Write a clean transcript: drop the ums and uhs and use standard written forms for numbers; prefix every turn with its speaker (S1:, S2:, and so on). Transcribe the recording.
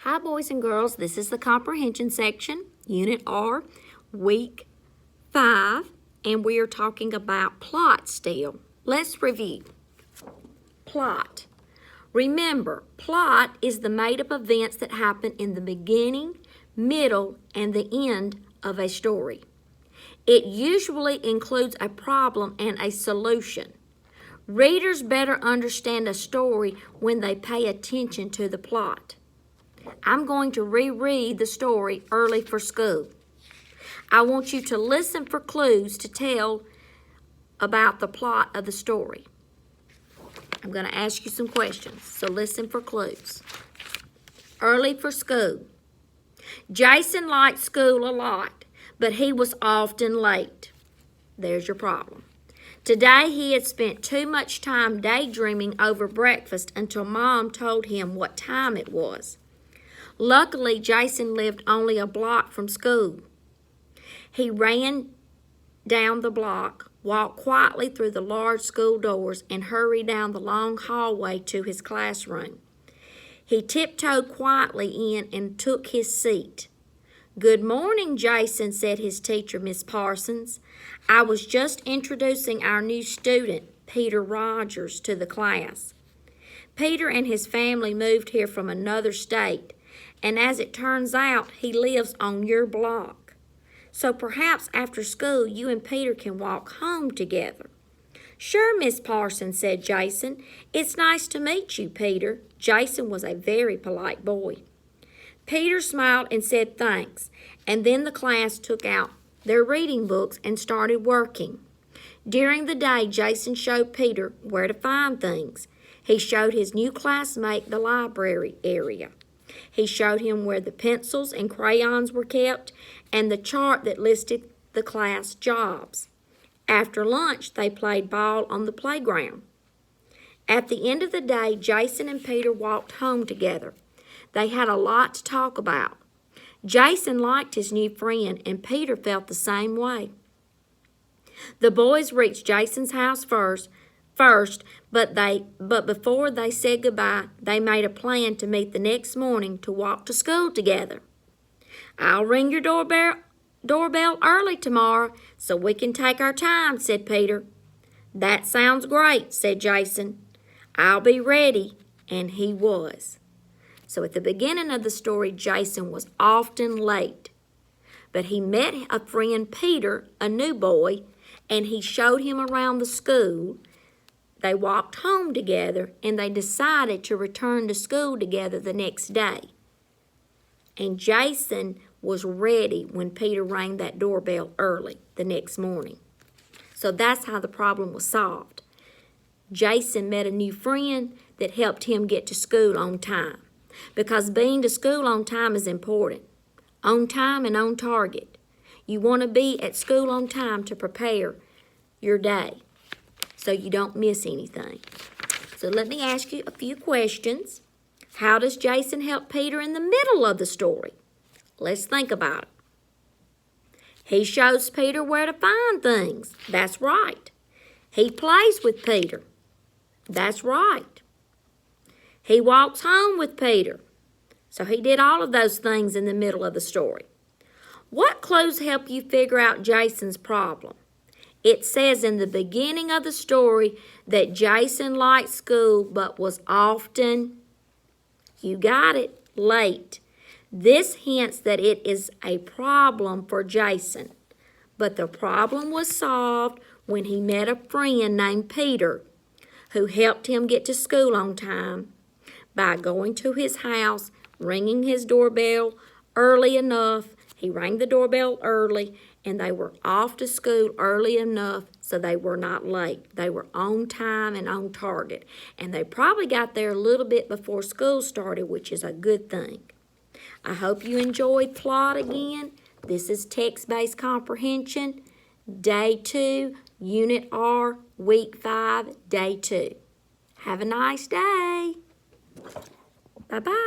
S1: Hi, boys and girls. This is the Comprehension section, Unit R, Week 5, and we are talking about plot still. Let's review. Plot. Remember, plot is the made-up events that happen in the beginning, middle, and the end of a story. It usually includes a problem and a solution. Readers better understand a story when they pay attention to the plot. I'm going to reread the story early for school. I want you to listen for clues to tell about the plot of the story. I'm going to ask you some questions, so listen for clues. Early for school. Jason liked school a lot, but he was often late. There's your problem. Today he had spent too much time daydreaming over breakfast until Mom told him what time it was. Luckily, Jason lived only a block from school. He ran down the block, walked quietly through the large school doors, and hurried down the long hallway to his classroom. He tiptoed quietly in and took his seat. "Good morning, Jason," said his teacher, Miss Parsons. "I was just introducing our new student, Peter Rogers, to the class. Peter and his family moved here from another state, and as it turns out, he lives on your block. So perhaps after school, you and Peter can walk home together." "Sure, Miss Parsons," said Jason. "It's nice to meet you, Peter." Jason was a very polite boy. Peter smiled and said thanks, and then the class took out their reading books and started working. During the day, Jason showed Peter where to find things. He showed his new classmate the library area. He showed him where the pencils and crayons were kept and the chart that listed the class jobs. After lunch, they played ball on the playground. At the end of the day, Jason and Peter walked home together. They had a lot to talk about. Jason liked his new friend, and Peter felt the same way. The boys reached Jason's house first, but before they said goodbye, they made a plan to meet the next morning to walk to school together. "I'll ring your doorbell early tomorrow so we can take our time," said Peter. "That sounds great," said Jason. "I'll be ready," and he was. So at the beginning of the story, Jason was often late. But he met a friend, Peter, a new boy, and he showed him around the school. They walked home together, and they decided to return to school together the next day. And Jason was ready when Peter rang that doorbell early the next morning. So that's how the problem was solved. Jason met a new friend that helped him get to school on time. Because being to school on time is important. On time and on target. You want to be at school on time to prepare your day so you don't miss anything. So let me ask you a few questions. How does Jason help Peter in the middle of the story? Let's think about it. He shows Peter where to find things. That's right. He plays with Peter. That's right. He walks home with Peter. So he did all of those things in the middle of the story. What clues help you figure out Jason's problem? It says in the beginning of the story that Jason liked school but was often, you got it, late. This hints that it is a problem for Jason. But the problem was solved when he met a friend named Peter who helped him get to school on time by going to his house, ringing his doorbell early enough. He rang the doorbell early, and they were off to school early enough so they were not late. They were on time and on target, and they probably got there a little bit before school started, which is a good thing. I hope you enjoyed plot again. This is text-based comprehension, Day 2, Unit R, Week 5, Day 2. Have a nice day. Bye-bye.